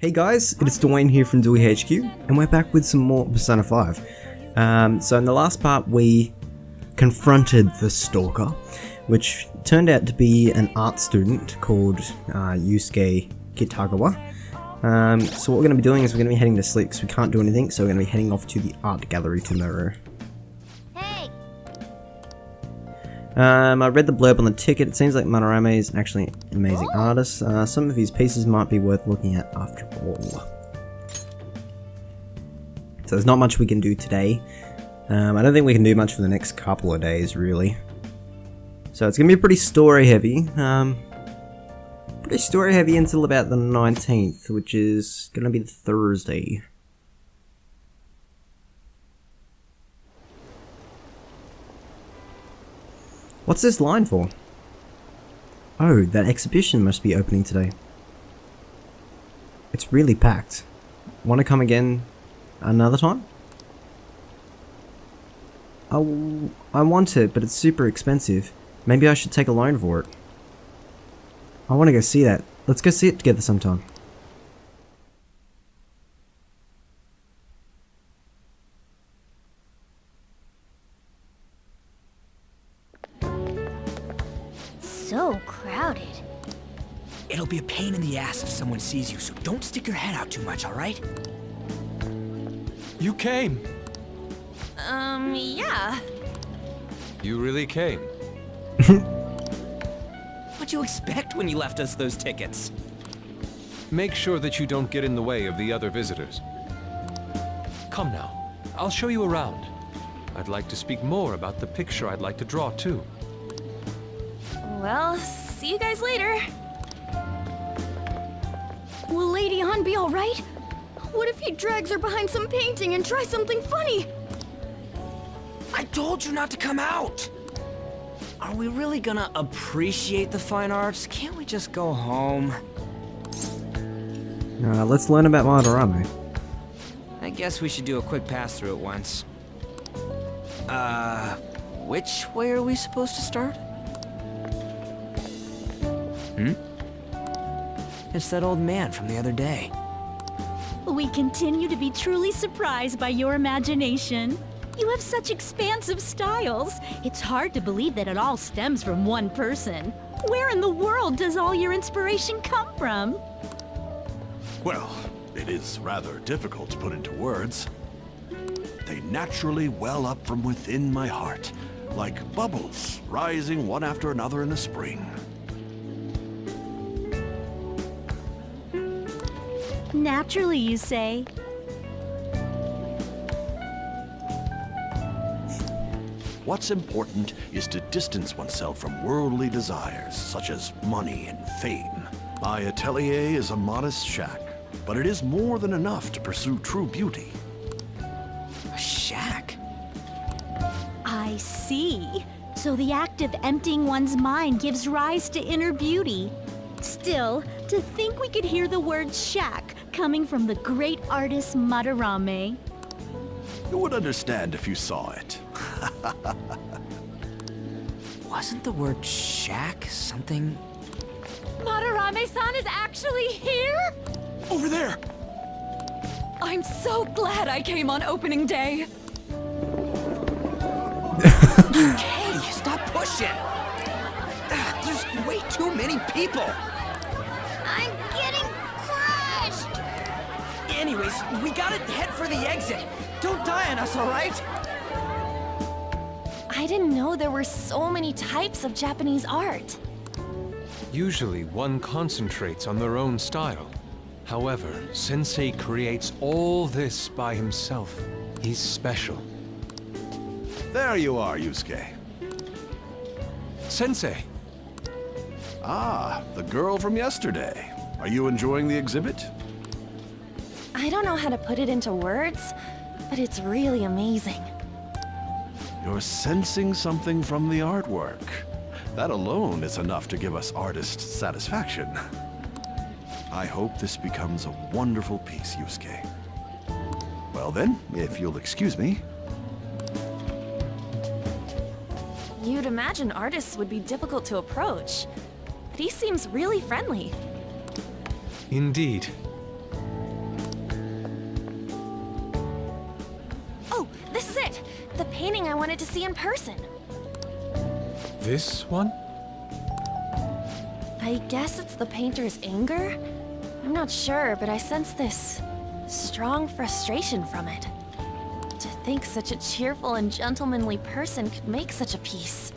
Hey guys, it's Dwayne here from DewyHQ, and we're back with some more Persona 5. So in the last part we confronted the Stalker, which turned out to be an art student called Yusuke Kitagawa. So what we're going to be doing is we're going to be heading to sleep because we can't do anything, so we're going to be heading off to the art gallery tomorrow. I read the blurb on the ticket. It seems like Madarame is actually an amazing artist. Some of his pieces might be worth looking at after all. So there's not much we can do today. I don't think we can do much for the next couple of days, really. So it's going to be pretty story heavy. Pretty story heavy until about the 19th, which is going to be Thursday. What's this line for? Oh, that exhibition must be opening today. It's really packed. Want to come again another time? Oh, I want it, but it's super expensive. Maybe I should take a loan for it. I want to go see that. Let's go see it together sometime. So crowded. It'll be a pain in the ass if someone sees you, so don't stick your head out too much, alright? You came. Yeah. You really came. What'd you expect when you left us those tickets? Make sure that you don't get in the way of the other visitors. Come now, I'll show you around. I'd like to speak more about the picture I'd like to draw too. Well, see you guys later. Will Lady Han be alright? What if he drags her behind some painting and tries something funny? I told you not to come out! Are we really gonna appreciate the fine arts? Can't we just go home? Let's learn about Madarame. I guess we should do a quick pass-through at once. Which way are we supposed to start? It's that old man from the other day. We continue to be truly surprised by your imagination. You have such expansive styles. It's hard to believe that it all stems from one person. Where in the world does all your inspiration come from? Well, it is rather difficult to put into words. They naturally well up from within my heart, like bubbles rising one after another in the spring. Naturally, you say. What's important is to distance oneself from worldly desires, such as money and fame. My atelier is a modest shack, but it is more than enough to pursue true beauty. A shack? I see. So the act of emptying one's mind gives rise to inner beauty. Still, to think we could hear the word shack coming from the great artist Madarame. You would understand if you saw it. Wasn't the word shack something? Madarame-san is actually here? Over there! I'm so glad I came on opening day. Katie, stop pushing! There's way too many people! I'm getting crushed! Anyways, we gotta head for the exit. Don't die on us, alright? I didn't know there were so many types of Japanese art. Usually one concentrates on their own style. However, Sensei creates all this by himself. He's special. There you are, Yusuke. Sensei! Ah, the girl from yesterday. Are you enjoying the exhibit? I don't know how to put it into words, but it's really amazing. You're sensing something from the artwork. That alone is enough to give us artist satisfaction. I hope this becomes a wonderful piece, Yusuke. Well then, if you'll excuse me. You'd imagine artists would be difficult to approach, but he seems really friendly. Indeed. the painting I wanted to see in person. This one? I guess it's the painter's anger? I'm not sure, but I sense this strong frustration from it. To think such a cheerful and gentlemanly person could make such a piece.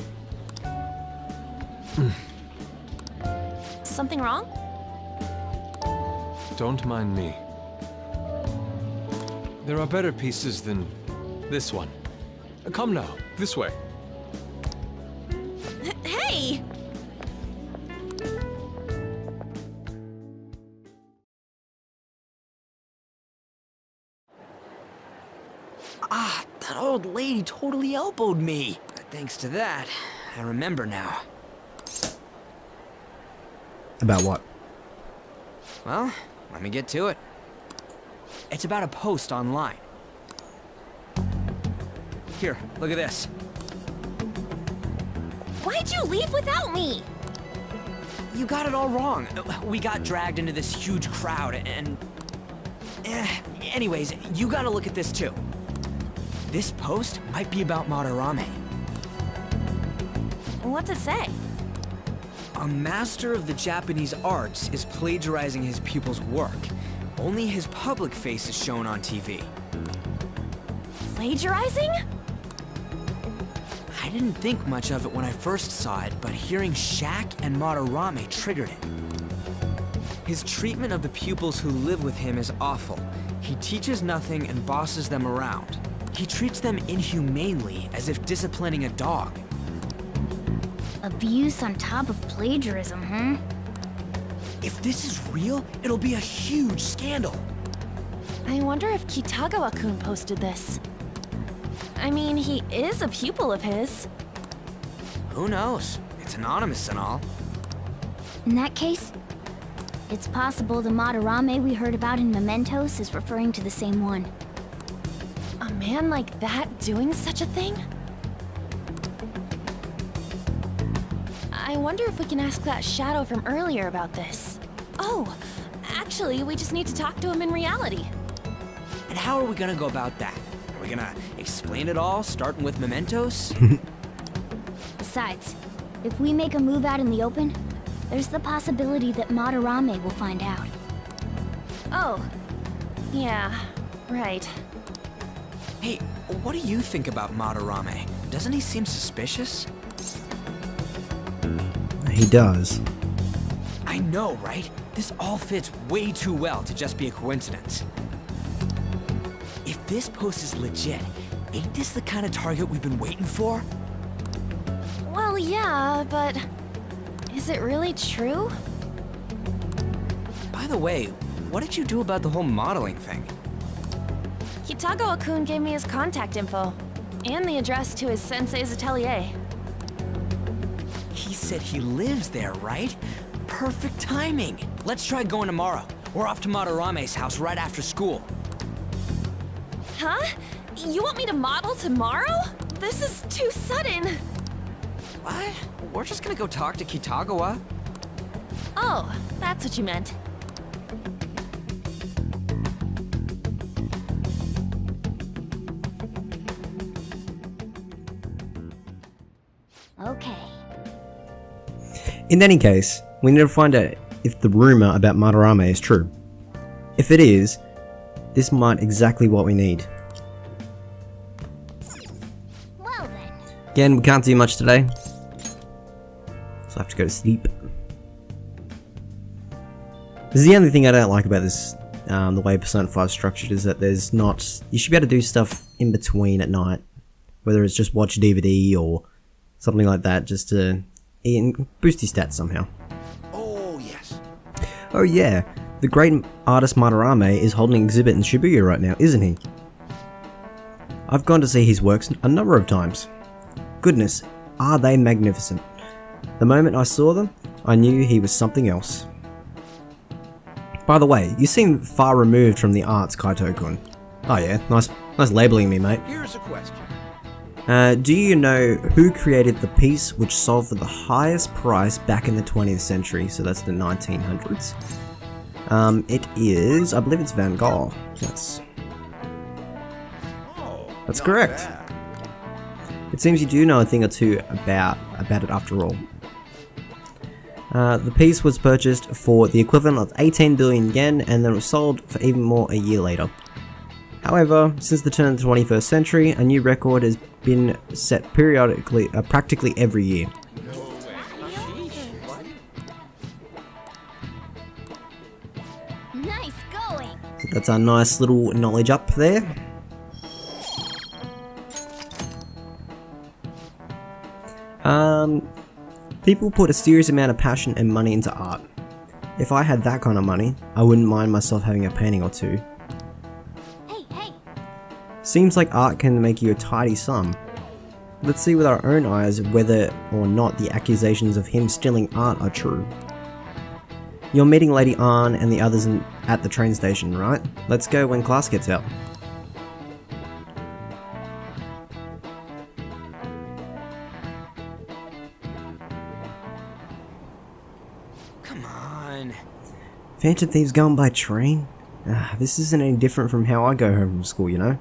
Something wrong? Don't mind me. There are better pieces than this one. Come now, this way. Hey! Ah, that old lady totally elbowed me. Thanks to that, I remember now. About what? Well, let me get to it. It's about a post online. Here, look at this. Why'd you leave without me? You got it all wrong. We got dragged into this huge crowd and... Anyways, you gotta look at this too. This post might be about Madarame. What's it say? A master of the Japanese arts is plagiarizing his pupil's work. Only his public face is shown on TV. Plagiarizing? I didn't think much of it when I first saw it, but hearing Shaq and Madarame triggered it. His treatment of the pupils who live with him is awful. He teaches nothing and bosses them around. He treats them inhumanely, as if disciplining a dog. Abuse on top of plagiarism, huh? If this is real, it'll be a huge scandal. I wonder if Kitagawa-kun posted this. I mean, he is a pupil of his. Who knows? It's anonymous and all. In that case, it's possible the Madarame we heard about in Mementos is referring to the same one. A man like that doing such a thing? I wonder if we can ask that shadow from earlier about this. Oh, actually, we just need to talk to him in reality. And how are we gonna go about that? Are we gonna explain it all, starting with Mementos? Besides, if we make a move out in the open, there's the possibility that Madarame will find out. Oh, yeah, right. Hey, what do you think about Madarame? Doesn't he seem suspicious? He does. I know, right? This all fits way too well to just be a coincidence. If this post is legit, ain't this the kind of target we've been waiting for? Well, yeah, but is it really true? By the way, what did you do about the whole modeling thing? Kitagawa-kun gave me his contact info, and the address to his sensei's atelier. He said he lives there, right? Perfect timing. Let's try going tomorrow. We're off to Madarame's house right after school. Huh? You want me to model tomorrow? This is too sudden. What? We're just gonna go talk to Kitagawa. Oh, that's what you meant. Okay. In any case, we need to find out if the rumor about Madarame is true. If it is, this might exactly what we need. Well then. Again, we can't do much today, so I have to go to sleep. This is the only thing I don't like about this, the way Persona 5 is structured, is that there's not... You should be able to do stuff in between at night, whether it's just watch DVD or something like that, just to boost your stats somehow. Oh, yes. Oh yeah, the great artist Madarame is holding an exhibit in Shibuya right now, isn't he? I've gone to see his works a number of times. Goodness, are they magnificent. The moment I saw them, I knew he was something else. By the way, you seem far removed from the arts, Kaito-kun. Oh yeah, nice labeling me, mate. Here's a question. Do you know who created the piece which sold for the highest price back in the 20th century? So that's the 1900s. It is, I believe it's Van Gogh. That's Oh, not correct. bad. It seems you do know a thing or two about it after all. The piece was purchased for the equivalent of 18 billion yen and then was sold for even more a year later. However, since the turn of the 21st century, a new record has been set periodically, practically every year. Nice going. That's our nice little knowledge up there. People put a serious amount of passion and money into art. If I had that kind of money, I wouldn't mind myself having a painting or two. Hey. Seems like art can make you a tidy sum. Let's see with our own eyes whether or not the accusations of him stealing art are true. You're meeting Lady Ann and the others at the train station, right? Let's go when class gets out. Come on. Phantom thieves going by train? This isn't any different from how I go home from school, you know?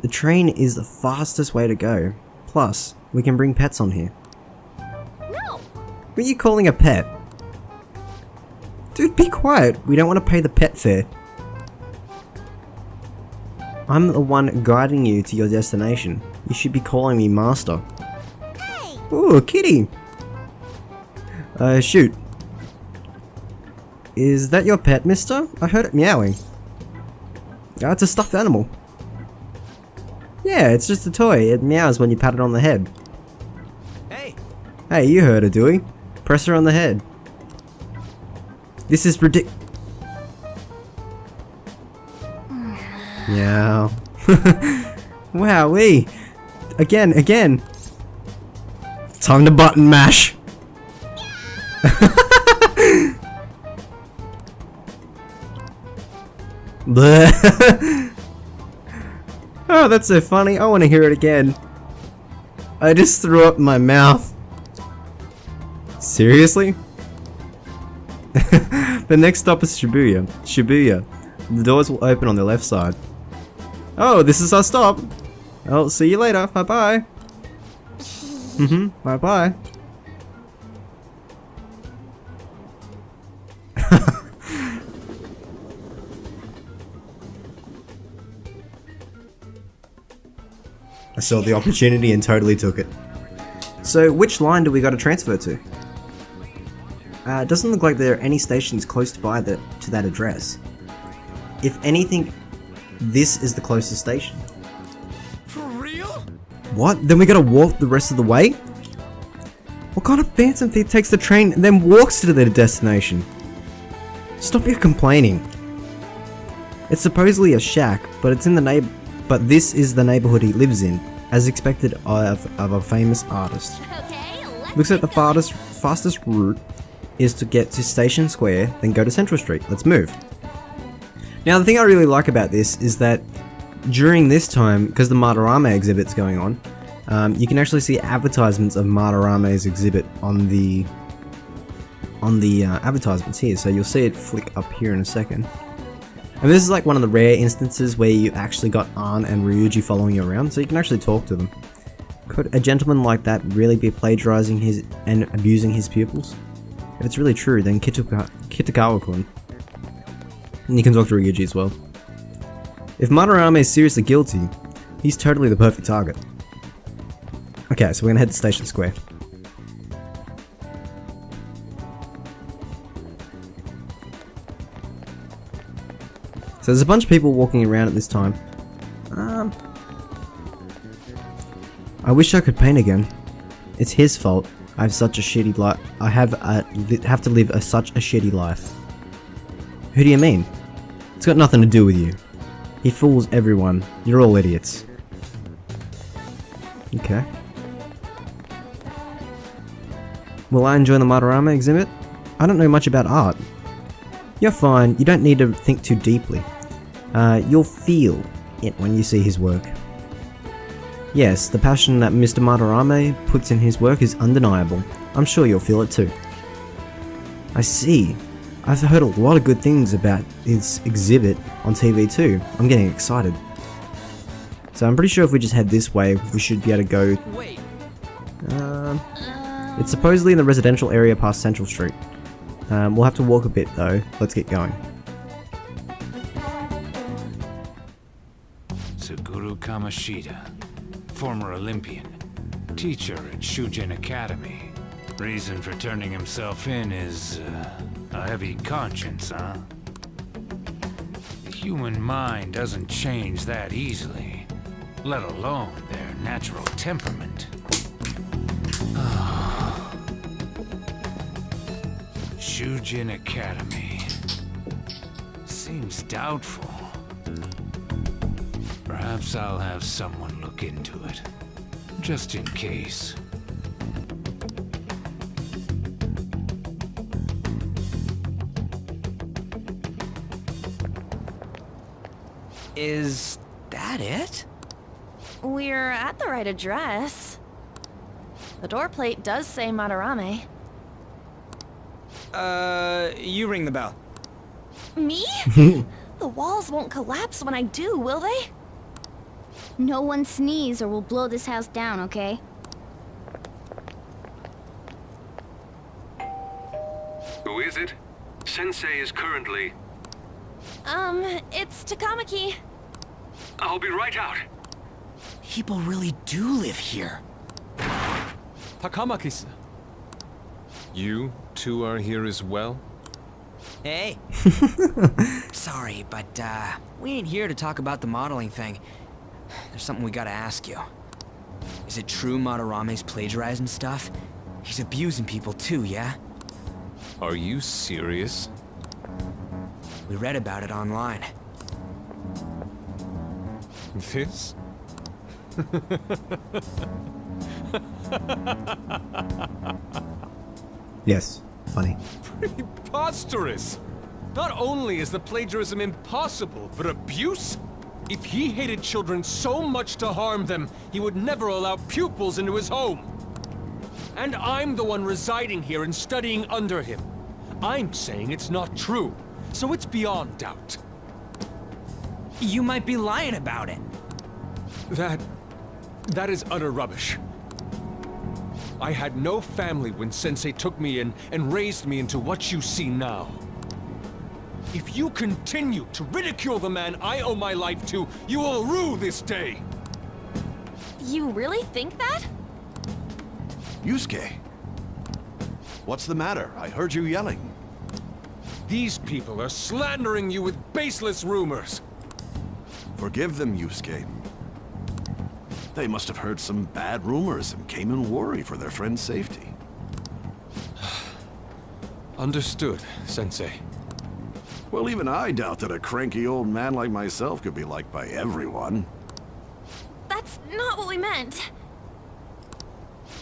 The train is the fastest way to go. Plus, we can bring pets on here. No! What are you calling a pet? Dude, be quiet. We don't want to pay the pet fare. I'm the one guiding you to your destination. You should be calling me master. Hey! Ooh, a kitty! Shoot. Is that your pet, mister? I heard it meowing. It's a stuffed animal. Yeah, it's just a toy. It meows when you pat it on the head. Hey! Hey, you heard her, Dewey. Press her on the head. This is ridic- Meow. Wowee. Again. Time to button mash. Bleh. Oh, that's so funny. I want to hear it again. I just threw up my mouth. Seriously? The next stop is Shibuya. The doors will open on the left side. Oh, this is our stop. I'll see you later. Bye-bye. Bye-bye. I saw the opportunity and totally took it. So, which line do we got to transfer to? It doesn't look like there are any stations close by to that address. If anything, this is the closest station. For real? What? Then we gotta walk the rest of the way? What kind of phantom thief takes the train and then walks to their destination? Stop your complaining. It's supposedly a shack, but this is the neighborhood he lives in, as expected of a famous artist. Okay, Looks like the fastest route is to get to Station Square, then go to Central Street. Let's move. Now, the thing I really like about this is that during this time, because the Madarame exhibit's going on, you can actually see advertisements of Madarame's exhibit on the advertisements here. So you'll see it flick up here in a second. And this is like one of the rare instances where you actually got Ann and Ryuji following you around, so you can actually talk to them. Could a gentleman like that really be plagiarizing and abusing his pupils? If it's really true, then Kitagawa-kun. And you can talk to Ryuji as well. If Madarame is seriously guilty, he's totally the perfect target. Okay, so we're gonna head to Station Square. So there's a bunch of people walking around at this time. I wish I could paint again. It's his fault. I have such a shitty life. I have to live such a shitty life. Who do you mean? It's got nothing to do with you. He fools everyone. You're all idiots. Okay. Will I enjoy the Madarame exhibit? I don't know much about art. You're fine. You don't need to think too deeply. You'll feel it when you see his work. Yes, the passion that Mr. Madarame puts in his work is undeniable. I'm sure you'll feel it too. I see. I've heard a lot of good things about his exhibit on TV too. I'm getting excited. So I'm pretty sure if we just head this way, we should be able to go. Wait, It's supposedly in the residential area past Central Street. We'll have to walk a bit though. Let's get going. Suguru Kamoshida, former Olympian, teacher at Shujin Academy. Reason for turning himself in is a heavy conscience, huh? The human mind doesn't change that easily, let alone their natural temperament. Shujin Academy. Seems doubtful. Perhaps I'll have someone look into it, just in case. is that it? We're at the right address. The door plate does say Madarame. You ring the bell. Me? The walls won't collapse when I do, will they? No one sneeze or we'll blow this house down, okay? Who is it? Sensei is currently... It's Takamaki. I'll be right out. People really do live here. Takamaki-san. You two are here as well? Hey. Sorry, but, we ain't here to talk about the modeling thing. There's something we gotta ask you. Is it true Madarame's plagiarizing stuff? He's abusing people too, yeah? Are you serious? We read about it online. This? Yes, funny. Preposterous! Not only is the plagiarism impossible, but abuse? If he hated children so much to harm them, he would never allow pupils into his home. And I'm the one residing here and studying under him. I'm saying it's not true, so it's beyond doubt. You might be lying about it. That is utter rubbish. I had no family when Sensei took me in and raised me into what you see now. If you continue to ridicule the man I owe my life to, you will rue this day! You really think that? Yusuke, what's the matter? I heard you yelling. These people are slandering you with baseless rumors. Forgive them, Yusuke. They must have heard some bad rumors and came in worried for their friend's safety. Understood, Sensei. Well, even I doubt that a cranky old man like myself could be liked by everyone. That's not what we meant.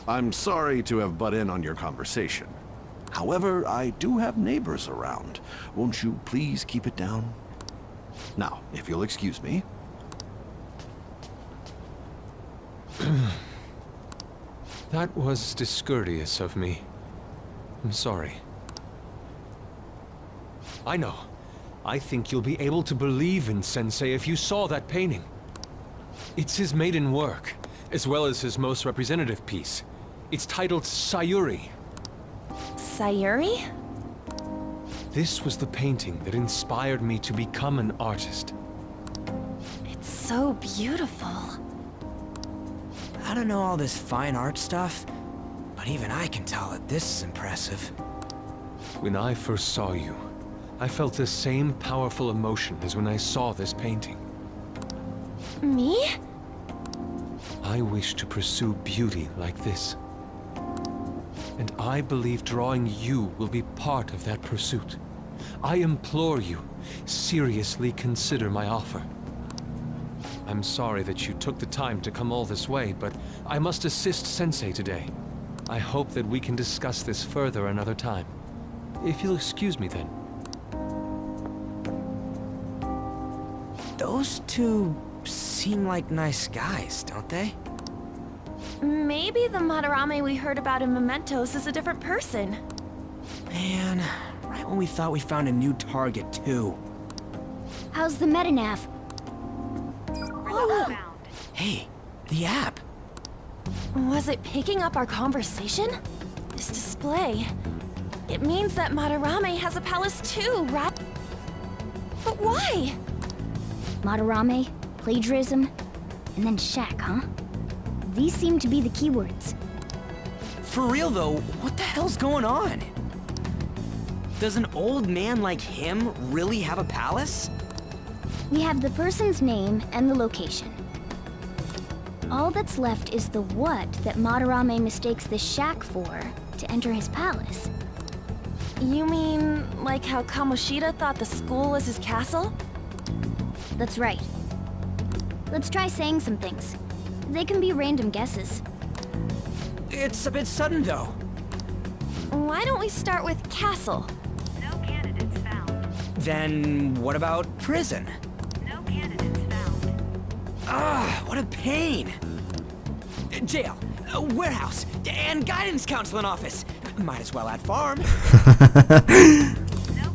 I'm sorry to have butt in on your conversation. However, I do have neighbors around. Won't you please keep it down? Now, if you'll excuse me. That was discourteous of me. I'm sorry. I know. I think you'll be able to believe in Sensei if you saw that painting. It's his maiden work, as well as his most representative piece. It's titled Sayuri. Sayuri? This was the painting that inspired me to become an artist. It's so beautiful. I don't know all this fine art stuff, but even I can tell that this is impressive. When I first saw you, I felt the same powerful emotion as when I saw this painting. Me? I wish to pursue beauty like this. And I believe drawing you will be part of that pursuit. I implore you, seriously consider my offer. I'm sorry that you took the time to come all this way, but I must assist Sensei today. I hope that we can discuss this further another time. If you'll excuse me then. Those two seem like nice guys, don't they? Maybe the Madarame we heard about in Mementos is a different person. Man, right when we thought we found a new target, too. How's the metanav? Hey, the app. Was it picking up our conversation? This display... It means that Madarame has a palace too, right? But why? Madarame, plagiarism, and then shack, huh? These seem to be the keywords. For real though, what the hell's going on? Does an old man like him really have a palace? We have the person's name and the location. All that's left is the what that Madarame mistakes this shack for to enter his palace. You mean, like how Kamoshida thought the school was his castle? That's right. Let's try saying some things. They can be random guesses. It's a bit sudden though. Why don't we start with castle? No candidates found. Then what about prison? No candidates found. Ah, what a pain. Jail, warehouse, and guidance counseling office. Might as well add farm. No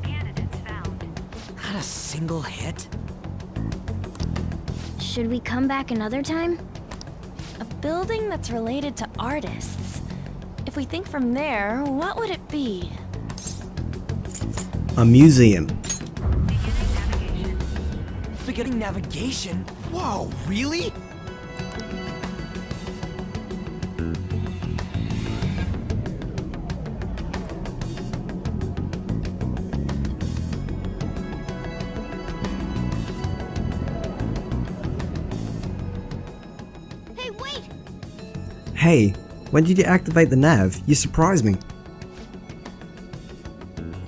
candidates found. Not a single hit. Should we come back another time? A building that's related to artists. If we think from there, what would it be? A museum. Beginning navigation. Beginning navigation? Whoa, really? Hey, wait! Hey, when did you activate the nav? You surprised me.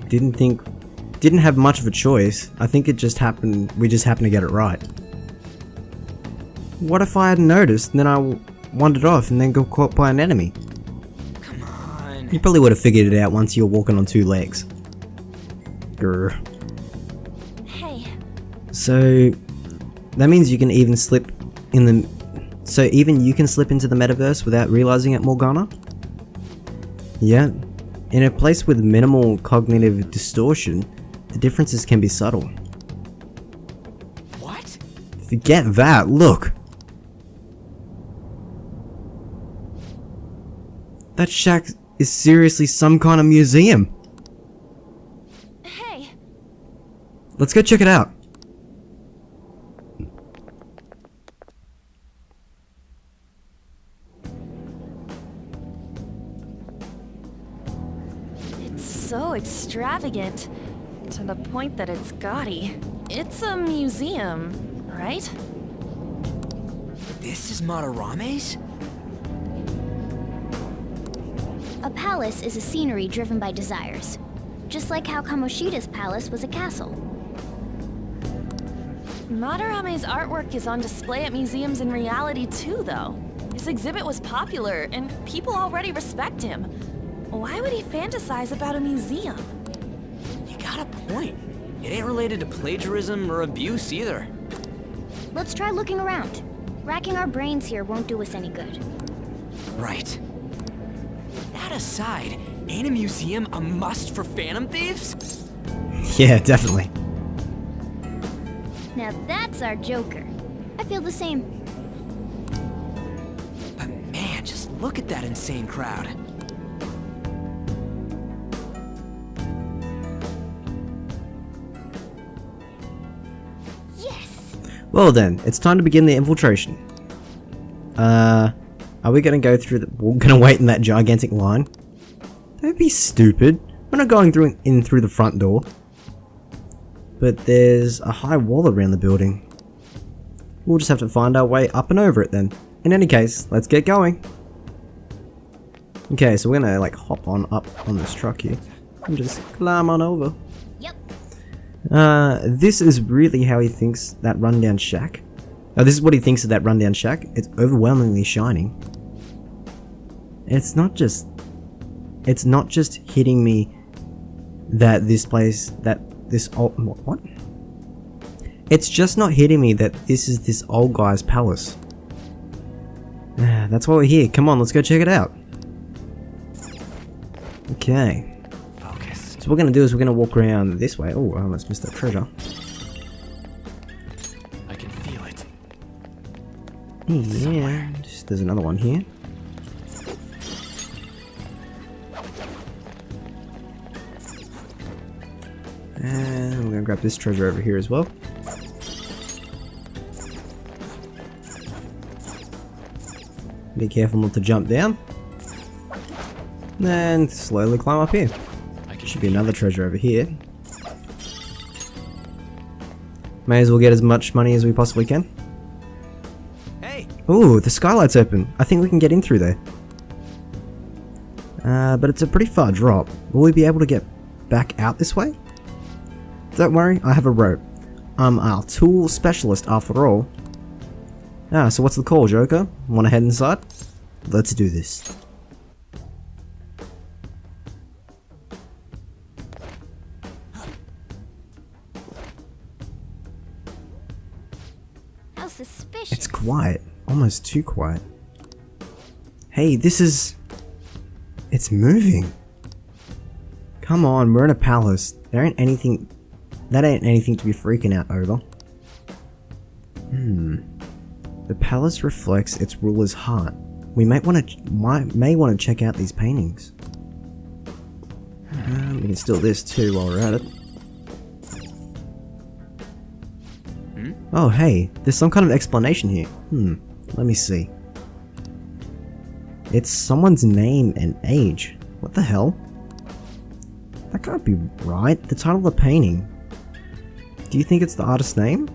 Didn't have much of a choice. I think it just happened, we just happened to get it right. What if I hadn't noticed, and then I wandered off and then got caught by an enemy? Come on. You probably would have figured it out once you were walking on two legs. Grr. Hey, So, that means you can even slip in the... So even you can slip into the metaverse without realizing it, Morgana? Yeah. In a place with minimal cognitive distortion, the differences can be subtle. What? Forget that, look! That shack is seriously some kind of museum. hey! Let's go check it out. It's so extravagant. To the point that it's gaudy. It's a museum, right? This is Madarame's? A palace is a scenery driven by desires. Just like how Kamoshida's palace was a castle. Madarame's artwork is on display at museums in reality too, though. His exhibit was popular, and people already respect him. Why would he fantasize about a museum? You got a point. It ain't related to plagiarism or abuse either. Let's try looking around. Racking our brains here won't do us any good. Right. That aside, ain't a museum a must for Phantom Thieves? Yeah, definitely. Now that's our Joker. I feel the same. But man, just look at that insane crowd. Yes! Well then, it's time to begin the infiltration. Are we gonna go through the... We're gonna wait in that gigantic line? Don't be stupid. We're not going in through the front door. But there's a high wall around the building. We'll just have to find our way up and over it then. In any case, let's get going. Okay, so we're gonna like hop on up on this truck here. And just climb on over. Yep. This is really how he thinks that rundown shack. Oh, this is what he thinks of that rundown shack. It's overwhelmingly shining. It's not just hitting me that this place, what? It's just not hitting me that this is this old guy's palace. That's why we're here. Come on, let's go check it out. Okay. Focus. So what we're gonna do is we're gonna walk around this way. Oh, I almost missed that treasure. I can feel it. Yeah, there's another one here. And we're gonna grab this treasure over here as well. Be careful not to jump down. And slowly climb up here. Should be another treasure over here. May as well get as much money as we possibly can. Hey, Ooh, the skylight's open. I think we can get in through there. But it's a pretty far drop. Will we be able to get back out this way? Don't worry, I have a rope. I'm our tool specialist after all. Ah, so what's the call, Joker? Wanna head inside? Let's do this. How suspicious. It's quiet. Almost too quiet. Hey, this is... It's moving. Come on, we're in a palace. There ain't anything... That ain't anything to be freaking out over. The palace reflects its ruler's heart. We may want to check out these paintings. We can steal this too while we're at it. Oh hey, there's some kind of explanation here. Let me see. It's someone's name and age. What the hell? That can't be right. The title of the painting. Do you think it's the artist's name?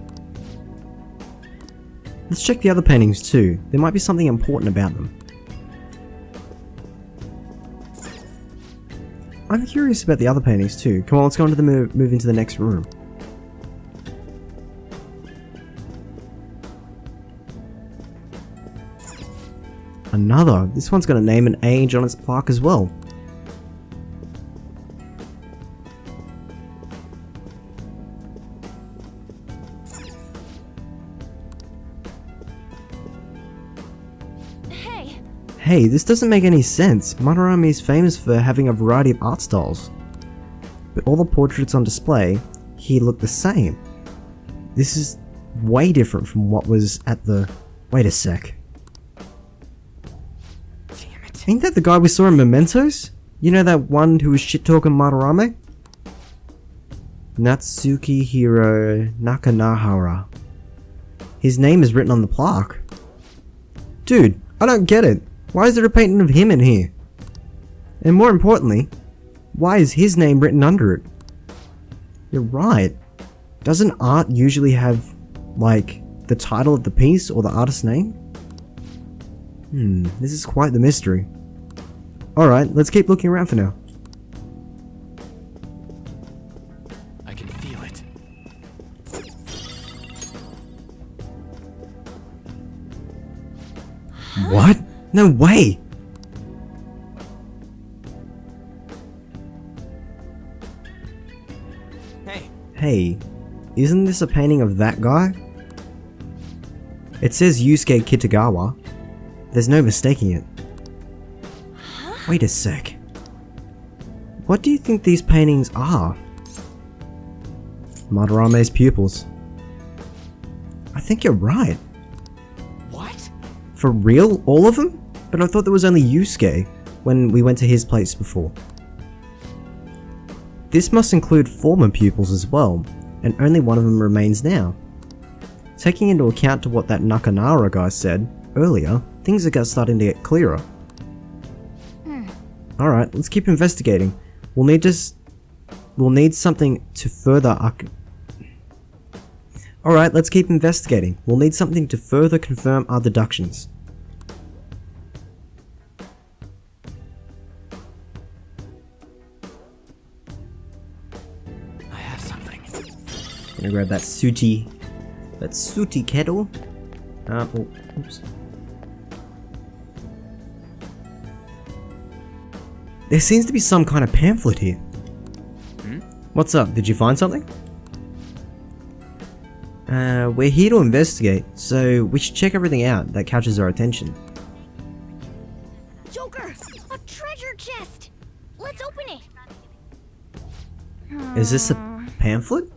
Let's check the other paintings too. There might be something important about them. I'm curious about the other paintings too. Come on, let's go into the move into the next room. Another. This one's got a name and age on its plaque as well. Hey, this doesn't make any sense. Madarame is famous for having a variety of art styles. But all the portraits on display here look the same. This is way different from what was at the... Wait a sec. damn it. Ain't that the guy we saw in Mementos? You know that one who was shit-talking Madarame? Natsukihiro Nakanahara. His name is written on the plaque. Dude, I don't get it. Why is there a painting of him in here? And more importantly, why is his name written under it? You're right. Doesn't art usually have, like, the title of the piece or the artist's name? This is quite the mystery. Alright, let's keep looking around for now. I can feel it. What? No way! Hey, Hey, isn't this a painting of that guy? It says Yusuke Kitagawa. There's no mistaking it. Wait a sec. What do you think these paintings are? Madarame's pupils. I think you're right. what? For real? All of them? But I thought there was only Yusuke when we went to his place before. This must include former pupils as well, and only one of them remains now. Taking into account to what that Nakanara guy said earlier, things are starting to get clearer. Alright, let's keep investigating. We'll need something to further Alright, let's keep investigating. We'll need something to further confirm our deductions. I have something. Gonna grab that sooty kettle. Oh, oops. There seems to be some kind of pamphlet here. What's up? Did you find something? We're here to investigate, so we should check everything out that catches our attention. Joker! A treasure chest! Let's open it! Is this a pamphlet?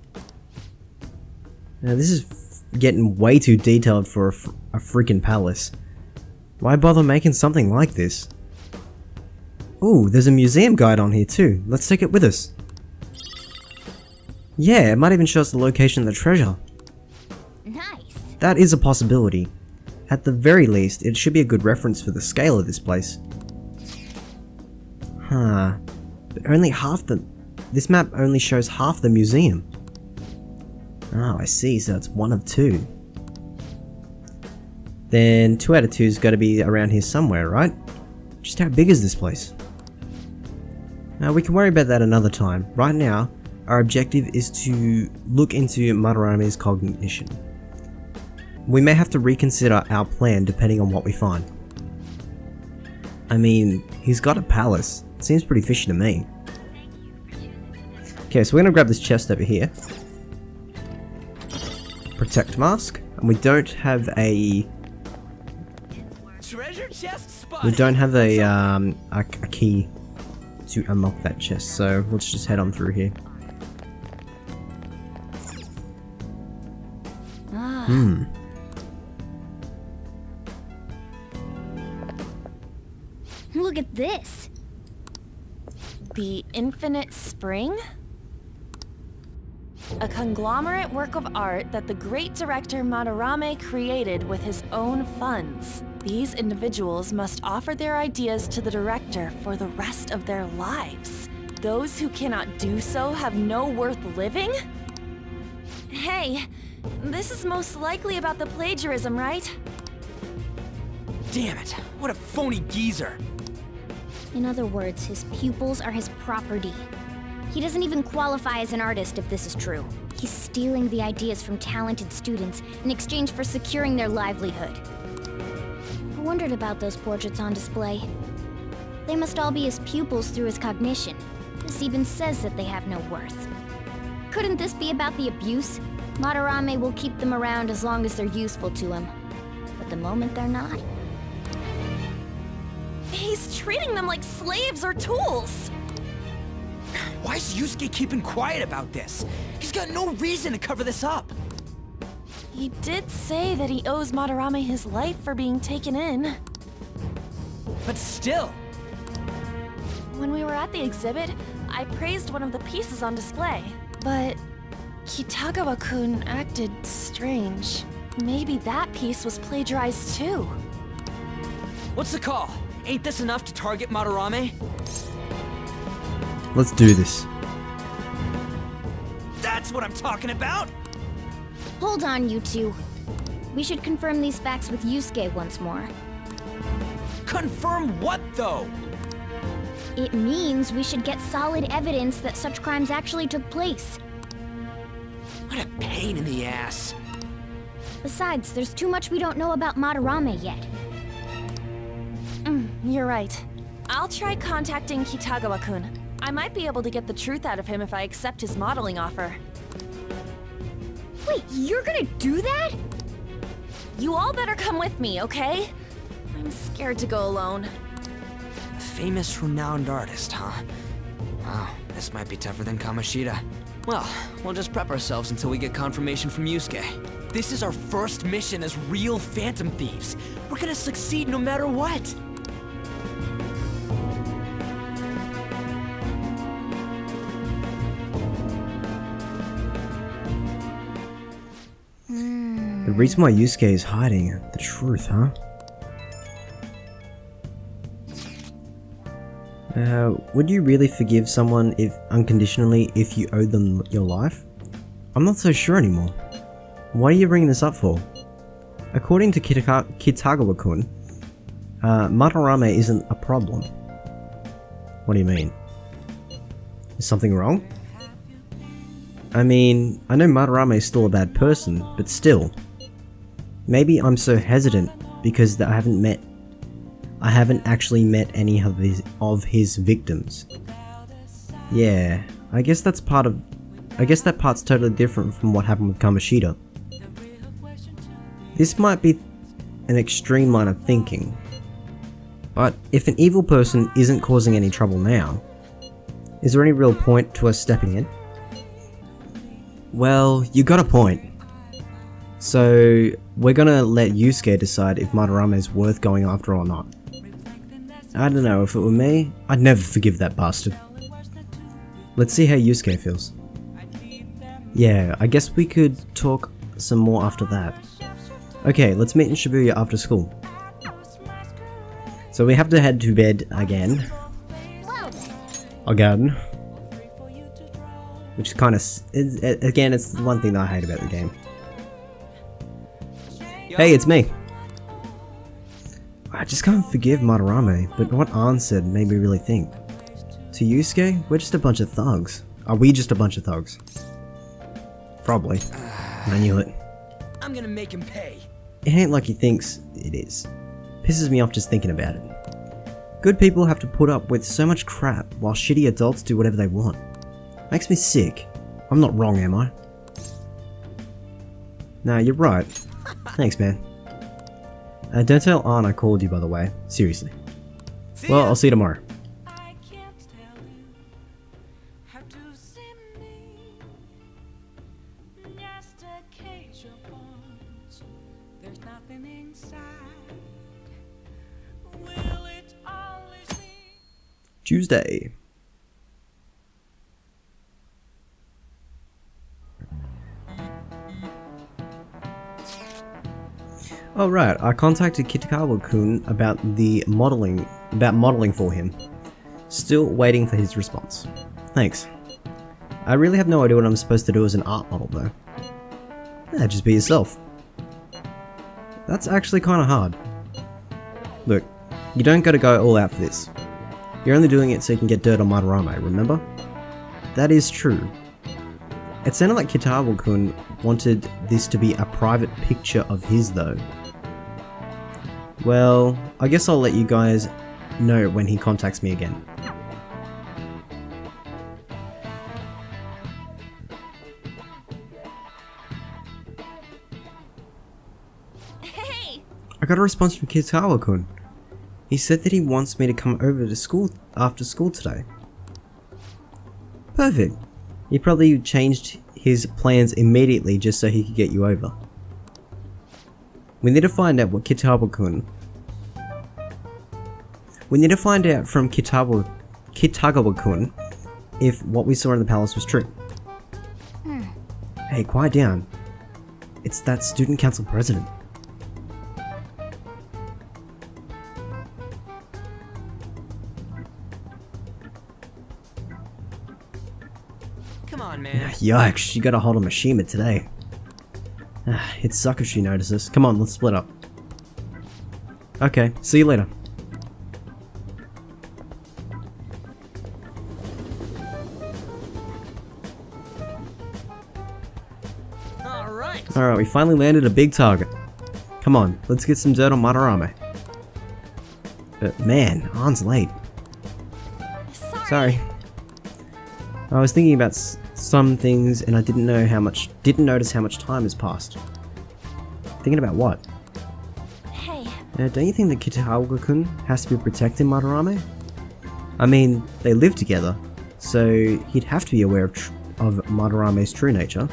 Now this is getting way too detailed for a freaking palace. Why bother making something like this? Ooh, there's a museum guide on here too. Let's take it with us. Yeah, it might even show us the location of the treasure. Nice. That is a possibility. At the very least, it should be a good reference for the scale of this place. Huh. But only half the... This map only shows half the museum. Oh, I see, so it's one of two. Then 2 out of 2's gotta be around here somewhere, right? Just how big is this place? Now, we can worry about that another time. Right now, our objective is to look into Madarame's cognition. We may have to reconsider our plan depending on what we find. I mean, he's got a palace. Seems pretty fishy to me. Okay, so we're gonna grab this chest over here. Protect mask. And we don't have a... Treasure chest spot. We don't have a key to unlock that chest, so let's just head on through here. Look at this. The Infinite Spring? A conglomerate work of art that the great director Madarame created with his own funds. These individuals must offer their ideas to the director for the rest of their lives. Those who cannot do so have no worth living? Hey, this is most likely about the plagiarism, right? Damn it, what a phony geezer. In other words, his pupils are his property. He doesn't even qualify as an artist if this is true. He's stealing the ideas from talented students in exchange for securing their livelihood. I wondered about those portraits on display. They must all be his pupils through his cognition. This even says that they have no worth. Couldn't this be about the abuse? Madarame will keep them around as long as they're useful to him. But the moment they're not... He's treating them like slaves or tools! Why is Yusuke keeping quiet about this? He's got no reason to cover this up. He did say that he owes Madarame his life for being taken in. But still. When we were at the exhibit, I praised one of the pieces on display. But Kitagawa-kun acted strange. Maybe that piece was plagiarized too. What's the call? Ain't this enough to target Madarame? Let's do this. That's what I'm talking about! Hold on, you two. We should confirm these facts with Yusuke once more. Confirm what, though? It means we should get solid evidence that such crimes actually took place. What a pain in the ass. Besides, there's too much we don't know about Madarame yet. You're right. I'll try contacting Kitagawa-kun. I might be able to get the truth out of him if I accept his modeling offer. Wait, you're gonna do that? You all better come with me, okay? I'm scared to go alone. A famous, renowned artist, huh? Wow, this might be tougher than Kamoshida. Well, we'll just prep ourselves until we get confirmation from Yusuke. This is our first mission as real Phantom Thieves. We're gonna succeed no matter what. The reason why Yusuke is hiding the truth, huh? Would you really forgive someone unconditionally if you owed them your life? I'm not so sure anymore. Why are you bringing this up for? According to Kitagawa-kun, Madarame isn't a problem. What do you mean? Is something wrong? I mean, I know Madarame is still a bad person, but still. Maybe I'm so hesitant because I haven't actually met any of his victims. Yeah, I guess that part's totally different from what happened with Kamoshida. This might be an extreme line of thinking, but if an evil person isn't causing any trouble now, is there any real point to us stepping in? Well, you got a point. So we're gonna let Yusuke decide if Madarame is worth going after or not. I don't know, if it were me, I'd never forgive that bastard. Let's see how Yusuke feels. Yeah, I guess we could talk some more after that. Okay, let's meet in Shibuya after school. So we have to head to bed again. Again. Which kind of, again, it's the one thing that I hate about the game. Hey, it's me. I just can't forgive Madarame, but what Ann said made me really think. To Yusuke, we're just a bunch of thugs. Are we just a bunch of thugs? Probably. I knew it. I'm gonna make him pay. It ain't like he thinks it is. Pisses me off just thinking about it. Good people have to put up with so much crap while shitty adults do whatever they want. Makes me sick. I'm not wrong, am I? Nah, you're right. Thanks, man. Don't tell Ann I called you, by the way. Seriously. Well, I'll see you tomorrow. Tuesday. Oh right, I contacted Kitagawa-kun about modeling for him. Still waiting for his response. Thanks. I really have no idea what I'm supposed to do as an art model though. Yeah, just be yourself. That's actually kinda hard. Look, you don't gotta go all out for this. You're only doing it so you can get dirt on Madarame, remember? That is true. It sounded like Kitagawa-kun wanted this to be a private picture of his though. Well, I guess I'll let you guys know when he contacts me again. Hey! I got a response from Kitagawa-kun. He said that he wants me to come over to school after school today. Perfect. He probably changed his plans immediately just so he could get you over. We need to find out what Kitagawa-kun. We need to find out from Kitagawa-kun if what we saw in the palace was true. Hey, quiet down. It's that student council president. Come on, man. Yikes, you got a hold of Mishima today. It'd suck if she notices. Come on, let's split up. Okay, see you later. Alright, we finally landed a big target. Come on, let's get some dirt on Madarame. Man, Ann's late. Sorry. I was thinking about some things and I didn't notice how much time has passed. Thinking about what? Hey. Don't you think that Kitagawa-kun has to be protecting Madarame? I mean, they live together, so he'd have to be aware of Madarame's true nature.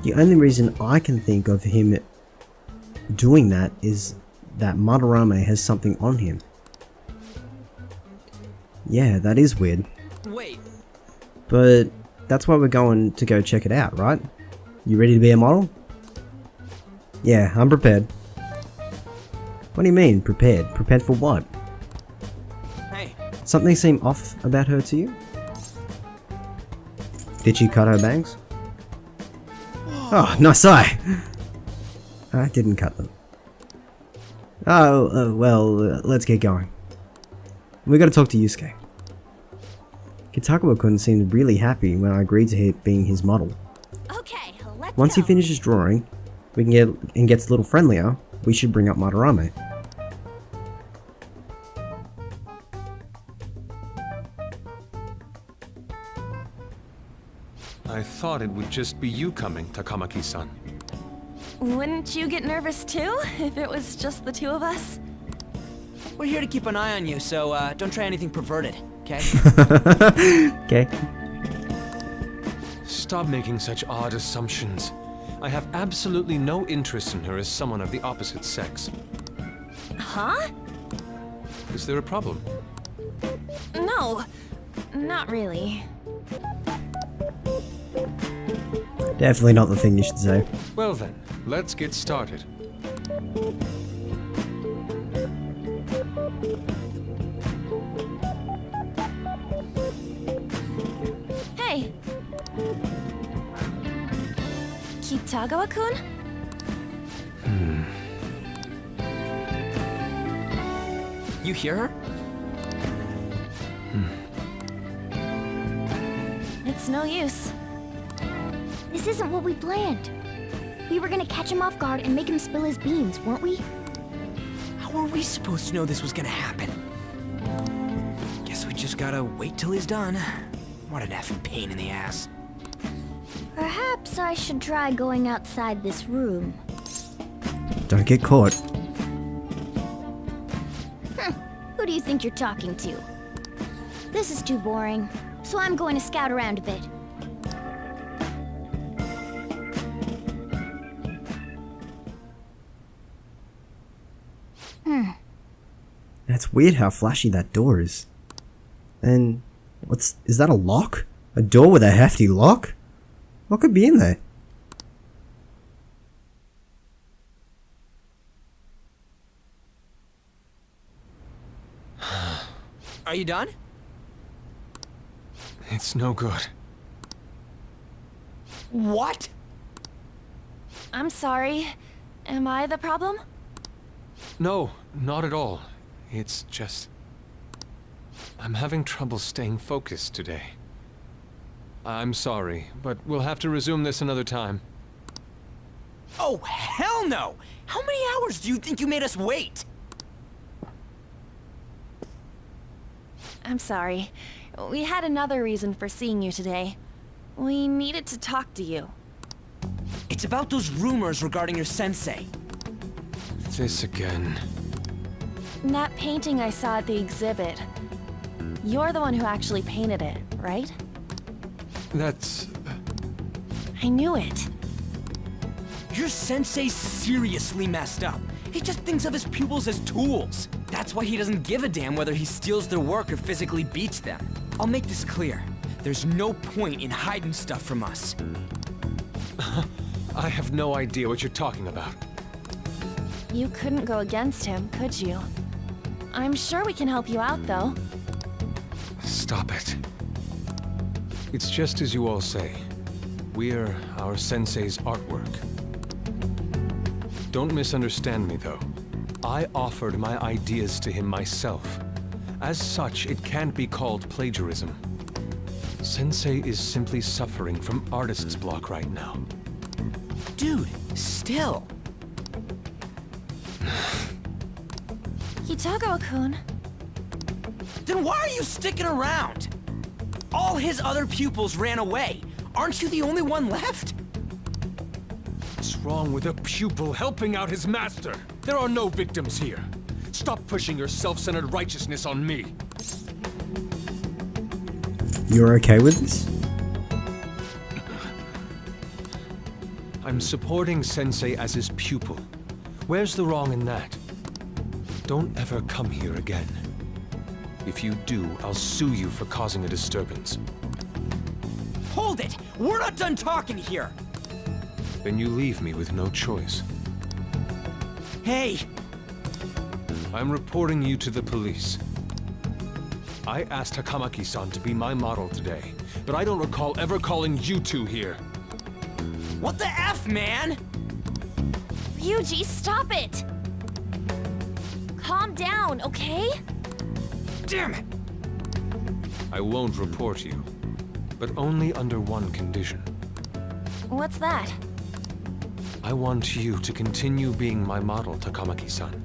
The only reason I can think of him doing that is that Madarame has something on him. Yeah, that is weird. Wait. But that's why we're going to go check it out, right? You ready to be a model? Yeah, I'm prepared. What do you mean, prepared? Prepared for what? Hey. Something seem off about her to you? Did she cut her bangs? Oh, nice eye! I didn't cut them. Oh, well, let's get going. We gotta talk to Yusuke. Kitagawa-kun seemed really happy when I agreed to being his model. Okay, let's Once he go. finishes drawing, and gets a little friendlier, we should bring up Madarame. I thought it would just be you coming, Takamaki-san. Wouldn't you get nervous too, if it was just the two of us? We're here to keep an eye on you, so don't try anything perverted, okay? Okay. Stop making such odd assumptions. I have absolutely no interest in her as someone of the opposite sex. Huh? Is there a problem? No, not really. Definitely not the thing you should say. Well then, let's get started. Hey! Kitagawa-kun? You hear her? It's no use. This isn't what we planned. We were gonna catch him off guard and make him spill his beans, weren't we? How were we supposed to know this was gonna happen? Guess we just gotta wait till he's done. What an effing pain in the ass. Perhaps I should try going outside this room. Don't get caught. Who do you think you're talking to? This is too boring, so I'm going to scout around a bit. It's weird how flashy that door is. And is that a lock? A door with a hefty lock? What could be in there? Are you done? It's no good. What? I'm sorry. Am I the problem? No, not at all. It's just... I'm having trouble staying focused today. I'm sorry, but we'll have to resume this another time. Oh, hell no! How many hours do you think you made us wait? I'm sorry. We had another reason for seeing you today. We needed to talk to you. It's about those rumors regarding your sensei. This again. That painting I saw at the exhibit. You're the one who actually painted it, right? That's... I knew it. Your sensei's seriously messed up. He just thinks of his pupils as tools. That's why he doesn't give a damn whether he steals their work or physically beats them. I'll make this clear. There's no point in hiding stuff from us. I have no idea what you're talking about. You couldn't go against him, could you? I'm sure we can help you out, though. Stop it. It's just as you all say. We're our sensei's artwork. Don't misunderstand me, though. I offered my ideas to him myself. As such, it can't be called plagiarism. Sensei is simply suffering from artist's block right now. Dude, still. Kitagawa-kun. Then why are you sticking around? All his other pupils ran away. Aren't you the only one left? What's wrong with a pupil helping out his master? There are no victims here. Stop pushing your self-centered righteousness on me. You're okay with this? I'm supporting Sensei as his pupil. Where's the wrong in that? Don't ever come here again. If you do, I'll sue you for causing a disturbance. Hold it! We're not done talking here! Then you leave me with no choice. Hey! I'm reporting you to the police. I asked Takamaki-san to be my model today, but I don't recall ever calling you two here. What the F, man? Ryuji, stop it! Calm down, okay? Damn it! I won't report you, but only under one condition. What's that? I want you to continue being my model, Takamaki-san.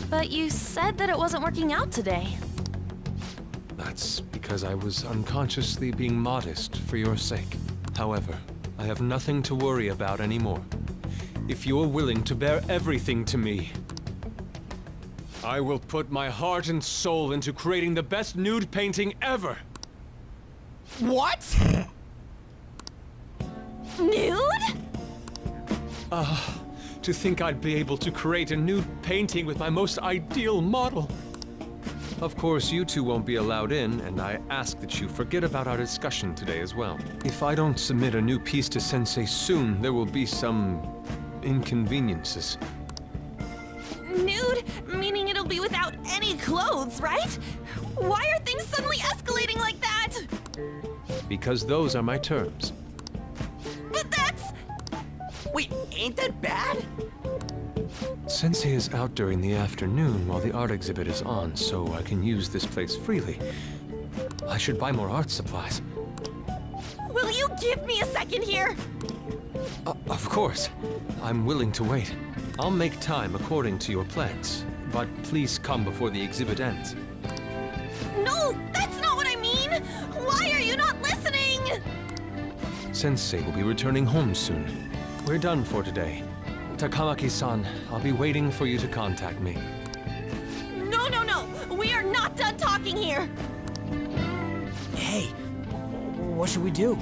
But you said that it wasn't working out today. That's because I was unconsciously being modest for your sake. However, I have nothing to worry about anymore. If you're willing to bear everything to me, I will put my heart and soul into creating the best nude painting ever! What? Nude? To think I'd be able to create a nude painting with my most ideal model. Of course, you two won't be allowed in, and I ask that you forget about our discussion today as well. If I don't submit a new piece to Sensei soon, there will be some inconveniences. Nude? Meaning it'll be without any clothes, right? Why are things suddenly escalating like that? Because those are my terms. But that's... Wait, ain't that bad? Sensei is out during the afternoon while the art exhibit is on, so I can use this place freely. I should buy more art supplies. Will you give me a second here? Of course. I'm willing to wait. I'll make time according to your plans, but please come before the exhibit ends. No, that's not what I mean! Why are you not listening? Sensei will be returning home soon. We're done for today. Takamaki-san, I'll be waiting for you to contact me. No, no, no! We are not done talking here! Hey, what should we do?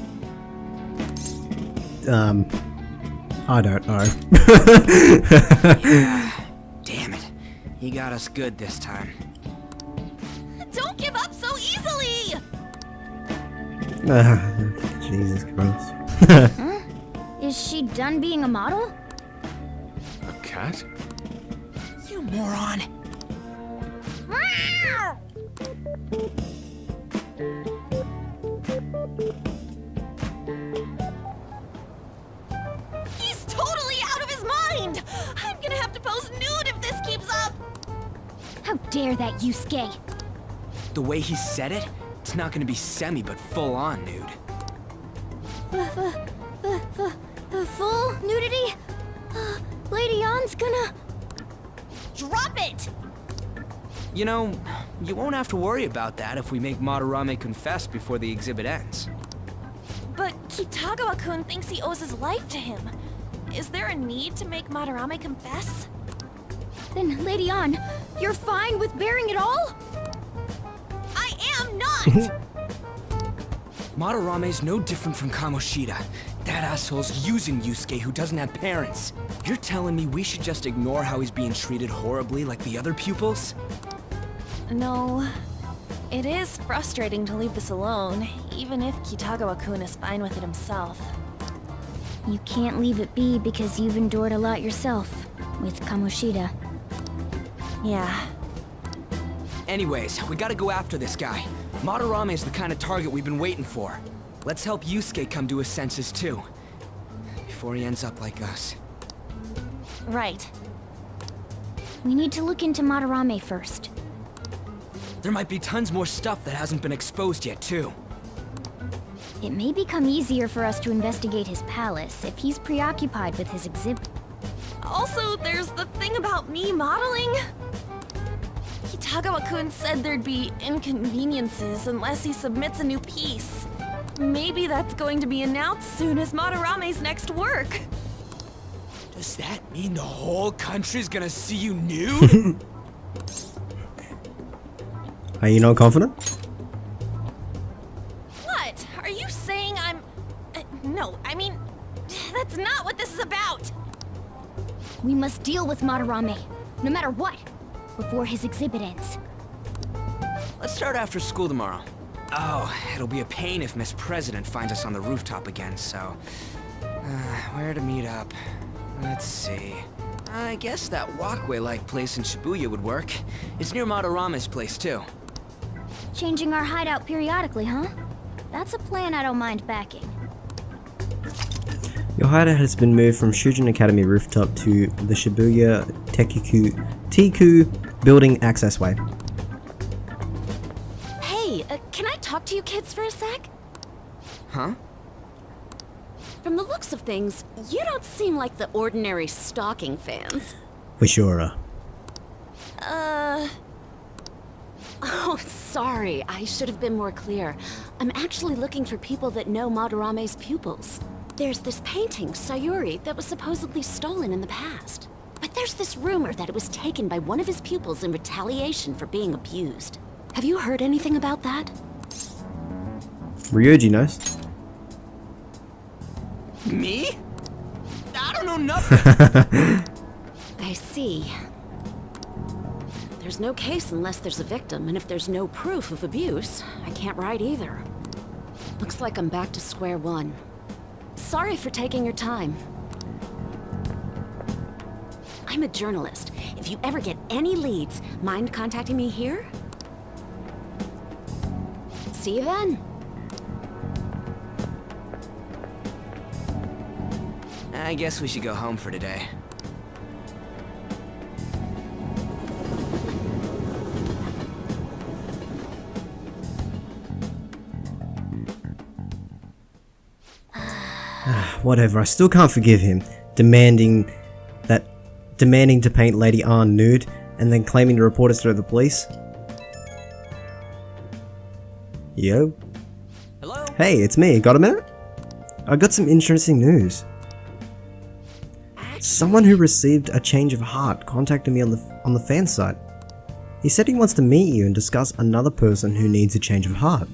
I don't know. Damn it. He got us good this time. Don't give up so easily! Jesus Christ. Huh? Is she done being a model? A cat? You moron. He's totally out of his mind! I'm gonna have to pose nude if this keeps up! How dare that, Yusuke? The way he said it, it's not gonna be semi, but full on nude. Full nudity? Lady Yon's gonna... Drop it! You know, you won't have to worry about that if we make Madarame confess before the exhibit ends. But Kitagawa-kun thinks he owes his life to him. Is there a need to make Madarame confess? Then, Lady Yon, you're fine with bearing it all? I am not! Madarame's no different from Kamoshida. That asshole's using Yusuke who doesn't have parents. You're telling me we should just ignore how he's being treated horribly like the other pupils? No. It is frustrating to leave this alone, even if Kitagawa-kun is fine with it himself. You can't leave it be because you've endured a lot yourself, with Kamoshida. Yeah. Anyways, we gotta go after this guy. Madarame is the kind of target we've been waiting for. Let's help Yusuke come to his senses too. Before he ends up like us. Right. We need to look into Madarame first. There might be tons more stuff that hasn't been exposed yet too. It may become easier for us to investigate his palace if he's preoccupied with his exhibit. Also, there's the thing about me modeling. Kitagawa-kun said there'd be inconveniences unless he submits a new piece. Maybe that's going to be announced soon as Madarame's next work. Does that mean the whole country's gonna see you nude? Are you not confident? What? Are you saying I'm... no, I mean, that's not what this is about. We must deal with Madarame, no matter what, before his exhibit ends. Let's start after school tomorrow. Oh, it'll be a pain if Miss President finds us on the rooftop again, so... where to meet up? Let's see... I guess that walkway-like place in Shibuya would work. It's near Madarame's place, too. Changing our hideout periodically, huh? That's a plan I don't mind backing. Your hideout has been moved from Shujin Academy rooftop to the Shibuya Tiku building access way. Hey, can I talk to you kids for a sec? Huh? From the looks of things, you don't seem like the ordinary stalking fans. We sure are. Oh, sorry. I should have been more clear. I'm actually looking for people that know Madarame's pupils. There's this painting, Sayuri, that was supposedly stolen in the past. But there's this rumor that it was taken by one of his pupils in retaliation for being abused. Have you heard anything about that? Ryoji knows. Me? I don't know nothing. I see. There's no case unless there's a victim, and if there's no proof of abuse, I can't write either. Looks like I'm back to square one. Sorry for taking your time. I'm a journalist. If you ever get any leads, mind contacting me here? See you then. I guess we should go home for today. Whatever, I still can't forgive him. Demanding to paint Lady Arn nude, and then claiming to report us to the police. Yo. Hello? Hey, it's me. Got a minute? I got some interesting news. Someone who received a change of heart contacted me on the fan site. He said he wants to meet you and discuss another person who needs a change of heart.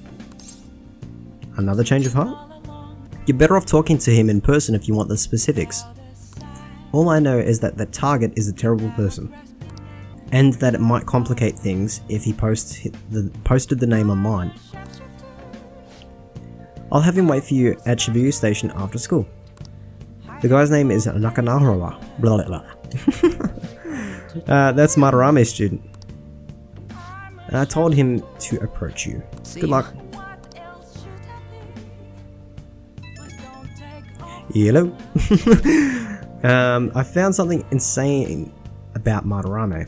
Another change of heart? You're better off talking to him in person if you want the specifics. All I know is that the target is a terrible person, and that it might complicate things if he posted the name online. I'll have him wait for you at Shibuya Station after school. The guy's name is Nakanahara. Blah blah blah. That's Madarame's student. I told him to approach you. Good luck. Hello. I found something insane about Madarame.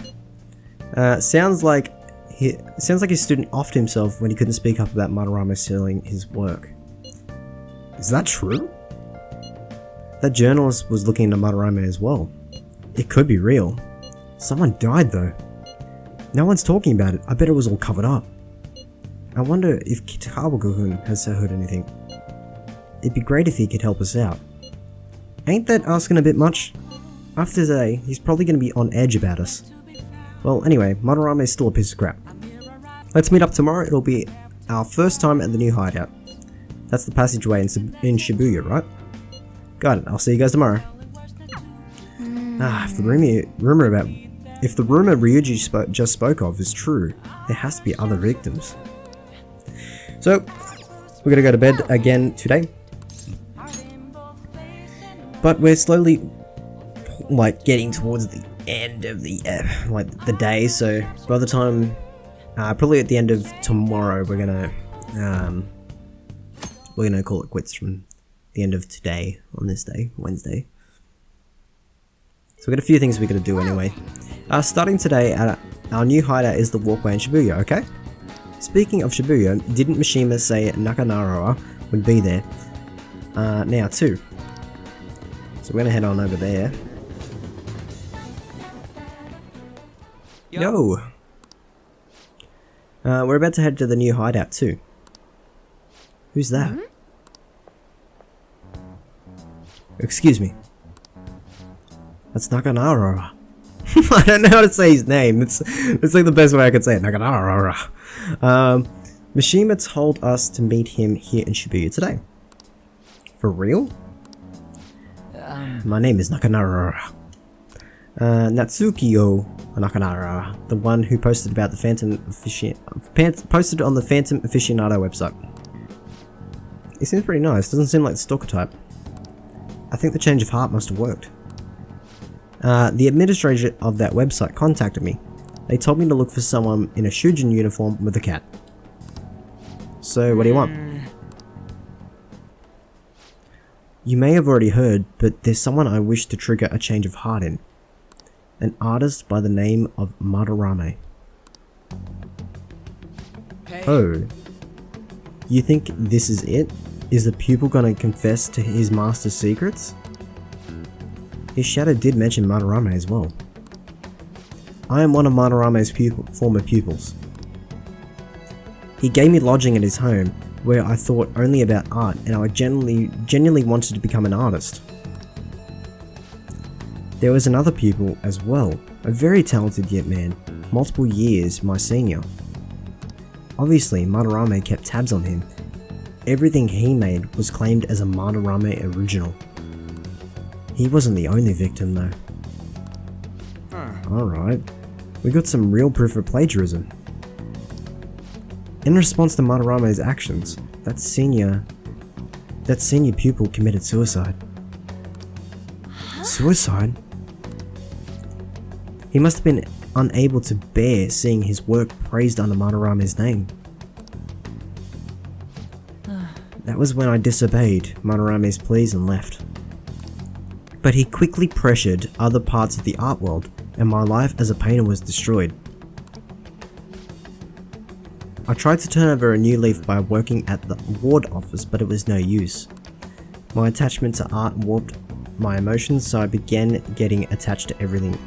Sounds like his student offed himself when he couldn't speak up about Madarame stealing his work. Is that true? That journalist was looking into Madarame as well. It could be real. Someone died though. No one's talking about it. I bet it was all covered up. I wonder if Kitakawa-kun has heard anything. It'd be great if he could help us out. Ain't that asking a bit much? After today, he's probably going to be on edge about us. Well, anyway, Madarame is still a piece of crap. Let's meet up tomorrow. It'll be our first time at the new hideout. That's the passageway in Shibuya, right? Got it. I'll see you guys tomorrow. If the rumor Ryuji just spoke of is true, there has to be other victims. So, we're gonna go to bed again today. But we're slowly, getting towards the end of the day. So by the time, probably at the end of tomorrow, we're gonna call it quits from the end of today on this day, Wednesday. So we've got a few things we gotta do anyway. Starting today, our new hideout is the walkway in Shibuya. Okay. Speaking of Shibuya, didn't Mishima say Nakanarawa would be there now too? So we're gonna head on over there. Yo! We're about to head to the new hideout too. Who's that? Excuse me. That's Nakanara. I don't know how to say his name. It's like the best way I could say it. Nakanara. Mishima told us to meet him here in Shibuya today. For real? My name is Nakanara. Natsukiyo Nakanara, the one who posted about the posted on the Phantom Aficionado website. He seems pretty nice. Doesn't seem like the stalker type. I think the change of heart must have worked. The administrator of that website contacted me. They told me to look for someone in a Shujin uniform with a cat. So, what do you want? You may have already heard, but there's someone I wish to trigger a change of heart in. An artist by the name of Madarame. Hey. Oh. You think this is it? Is the pupil gonna confess to his master's secrets? His shadow did mention Madarame as well. I am one of Madarame's former pupils. He gave me lodging at his home, where I thought only about art, and I genuinely wanted to become an artist. There was another pupil as well, a very talented young man, multiple years my senior. Obviously, Madarame kept tabs on him. Everything he made was claimed as a Madarame original. He wasn't the only victim, though. Alright. We got some real proof of plagiarism. In response to Madarame's actions, that senior pupil committed suicide. Suicide? He must have been unable to bear seeing his work praised under Madarame's name. That was when I disobeyed Madarame's pleas and left. But he quickly pressured other parts of the art world, and my life as a painter was destroyed. I tried to turn over a new leaf by working at the ward office, but it was no use. My attachment to art warped my emotions, so I began getting attached to everything.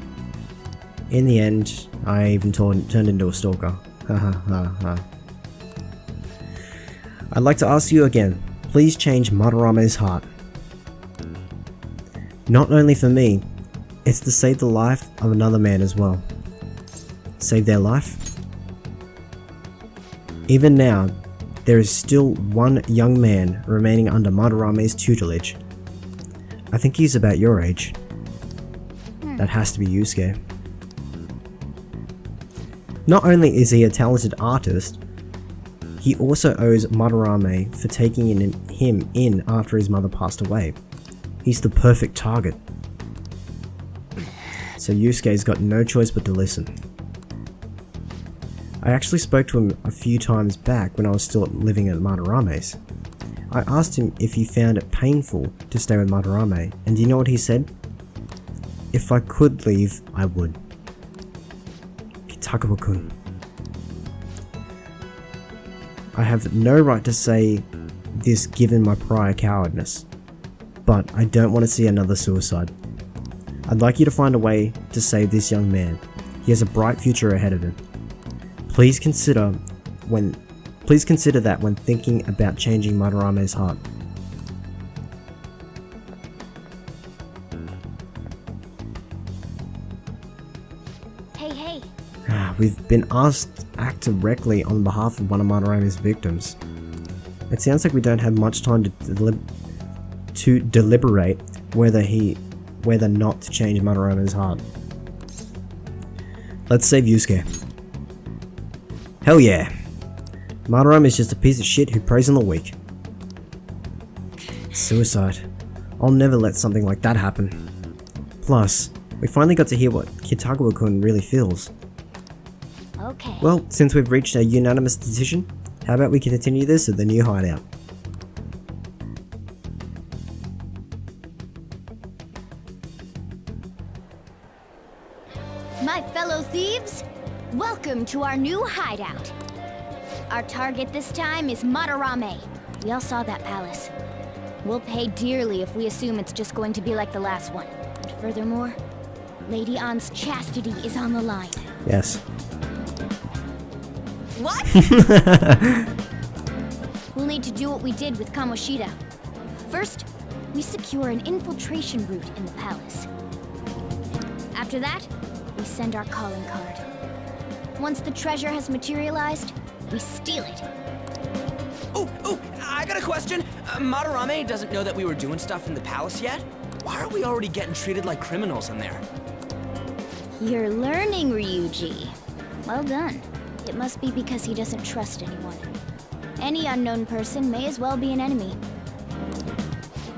In the end, I even turned into a stalker. Ha ha ha ha. I'd like to ask you again, please change Madarame's heart. Not only for me, it's to save the life of another man as well. Save their life? Even now, there is still one young man remaining under Madarame's tutelage. I think he's about your age. That has to be Yusuke. Not only is he a talented artist, he also owes Madarame for taking him in after his mother passed away. He's the perfect target. So Yusuke's got no choice but to listen. I actually spoke to him a few times back when I was still living at Madarame's. I asked him if he found it painful to stay with Madarame, and do you know what he said? If I could leave, I would. Kitagawa-kun. I have no right to say this given my prior cowardness, but I don't want to see another suicide. I'd like you to find a way to save this young man. He has a bright future ahead of him. Please consider that when thinking about changing Madarame's heart. Hey. We've been asked to act directly on behalf of one of Madarame's victims. It sounds like we don't have much time to deliberate whether not to change Madarame's heart. Let's save Yusuke. Hell yeah! Madarame is just a piece of shit who preys on the weak. Suicide. I'll never let something like that happen. Plus, we finally got to hear what Kitagawa-kun really feels. Okay. Well, since we've reached a unanimous decision, how about we continue this at the new hideout? My fellow thieves, welcome to our new hideout. Our target this time is Madarame. We all saw that palace. We'll pay dearly if we assume it's just going to be like the last one. And furthermore, Lady Ann's chastity is on the line. Yes. What? We'll need to do what we did with Kamoshida. First, we secure an infiltration route in the palace. After that, we send our calling card. Once the treasure has materialized, we steal it. Oh, I got a question. Madarame doesn't know that we were doing stuff in the palace yet? Why are we already getting treated like criminals in there? You're learning, Ryuji. Well done. It must be because he doesn't trust anyone. Any unknown person may as well be an enemy.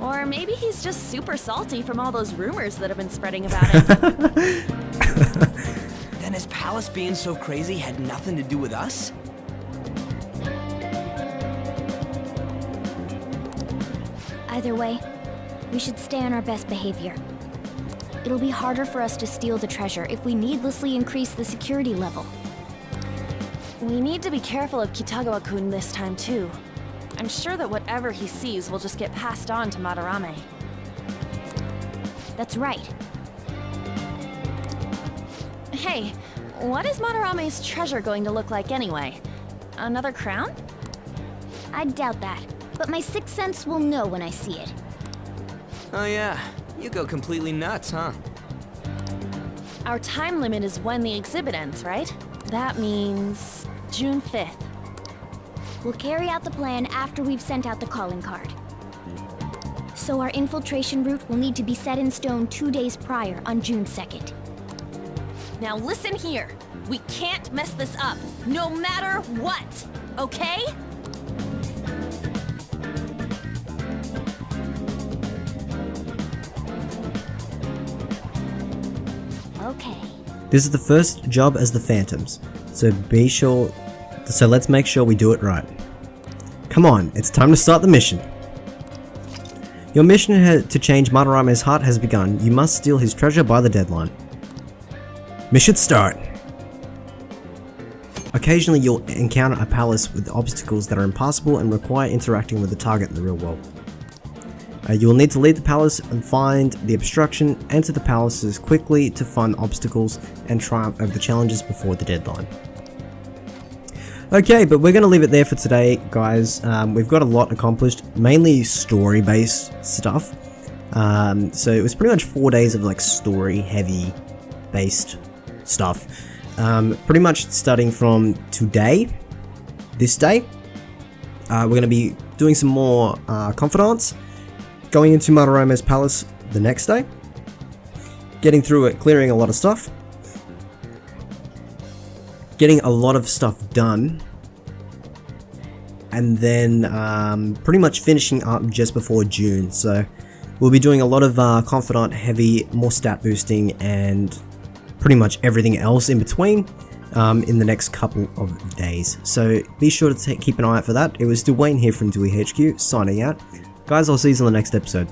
Or maybe he's just super salty from all those rumors that have been spreading about it. Then his palace being so crazy had nothing to do with us? Either way, we should stay on our best behavior. It'll be harder for us to steal the treasure if we needlessly increase the security level. We need to be careful of Kitagawa-kun this time too. I'm sure that whatever he sees will just get passed on to Madarame. That's right. Hey, what is Madarame's treasure going to look like anyway? Another crown? I doubt that, but my sixth sense will know when I see it. Oh yeah, you go completely nuts, huh? Our time limit is when the exhibit ends, right? That means June 5th. We'll carry out the plan after we've sent out the calling card. So our infiltration route will need to be set in stone 2 days prior on June 2nd. Now listen here. We can't mess this up, no matter what, okay? Okay. This is the first job as the Phantoms, so let's make sure we do it right. Come on, it's time to start the mission. Your mission to change Madarame's heart has begun. You must steal his treasure by the deadline. Mission start! Occasionally you'll encounter a palace with obstacles that are impassable and require interacting with the target in the real world. You will need to leave the palace and find the obstruction, enter the palaces quickly to find obstacles, and triumph over the challenges before the deadline. Okay, but we're going to leave it there for today, guys. We've got a lot accomplished, mainly story-based stuff. So it was pretty much 4 days of like story-heavy based stuff. Pretty much starting from today, this day, we're going to be doing some more Confidants, going into Madarame's palace the next day, getting through it, clearing a lot of stuff, getting a lot of stuff done, and then pretty much finishing up just before June. So we'll be doing a lot of Confidant heavy, more stat boosting, and pretty much everything else in between in the next couple of days. So be sure to keep an eye out for that. It was Dwayne here from DewyHQ, signing out. Guys, I'll see you in the next episode.